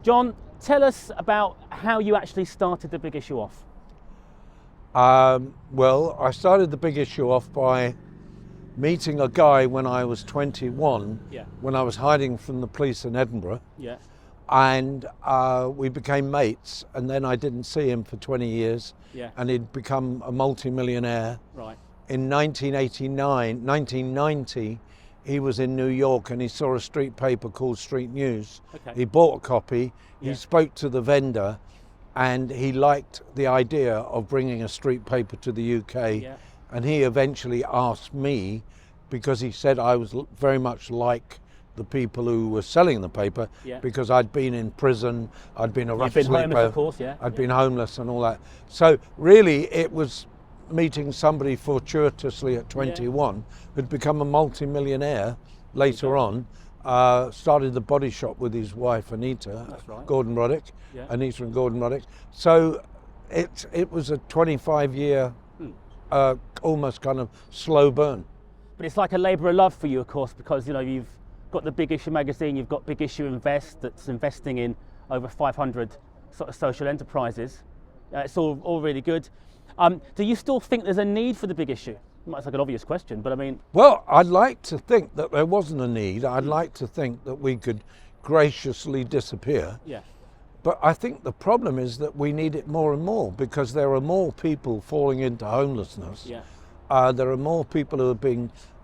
John, tell us about how you actually started the Big Issue off. Well, I started the Big Issue off by meeting a guy when I was 21, when I was hiding from the police in Edinburgh. And we became mates, and then I didn't see him for 20 years, and he'd become a multi-millionaire. In 1990, he was in New York and he saw a street paper called Street News. He bought a copy, he spoke to the vendor, and he liked the idea of bringing a street paper to the UK. And he eventually asked me, because he said I was very much like the people who were selling the paper, because I'd been in prison, I'd been a rough sleeper, homeless, of course, I'd been homeless and all that. So really it was meeting somebody fortuitously at 21 who'd become a multi-millionaire later on, started the body shop with his wife Anita, Gordon Roddick, Anita and Gordon Roddick. So it was a 25-year almost kind of slow burn. But it's like a labour of love for you, of course, because you've got the Big Issue magazine, you've got Big Issue Invest that's investing in over 500 sort of social enterprises. It's all really good. Do you still think there's a need for the Big Issue? It might sound like an obvious question, but I mean... Well, I'd like to think that there wasn't a need. I'd like to think that we could graciously disappear. But I think the problem is that we need it more and more, because there are more people falling into homelessness. There are more people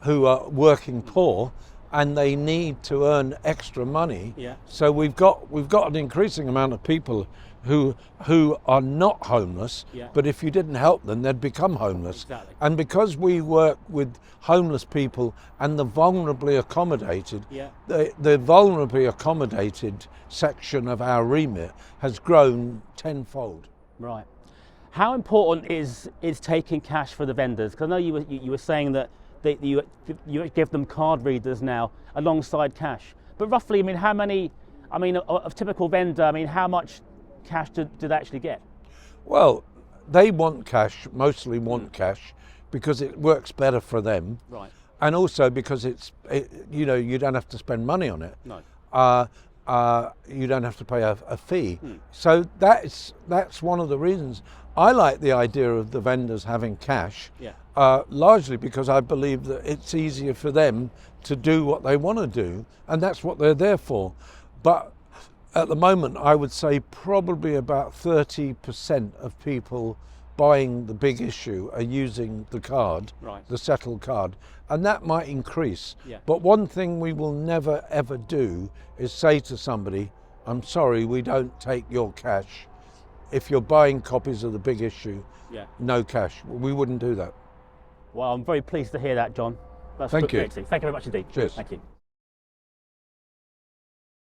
who are working poor, and they need to earn extra money. So we've got an increasing amount of people who are not homeless, but if you didn't help them, they'd become homeless. And because we work with homeless people and the vulnerably accommodated, the vulnerably accommodated section of our remit has grown tenfold. Right. How important is taking cash for the vendors? Because I know you were saying that you give them card readers now alongside cash. But roughly, I mean, how many? I mean, a typical vendor. I mean, how much cash do they actually get? Well, they want cash. Mostly want cash because it works better for them. And also because you don't have to spend money on it. You don't have to pay a fee. So that's one of the reasons I like the idea of the vendors having cash, largely because I believe that it's easier for them to do what they want to do, and that's what they're there for. But at the moment, I would say probably about 30% of people buying the Big Issue are using the card, the settled card, and that might increase. But one thing we will never ever do is say to somebody, I'm sorry, we don't take your cash. If you're buying copies of the Big Issue, no cash. We wouldn't do that. Well, I'm very pleased to hear that, John. Thank you. Thank you very much indeed. Cheers. Thank you.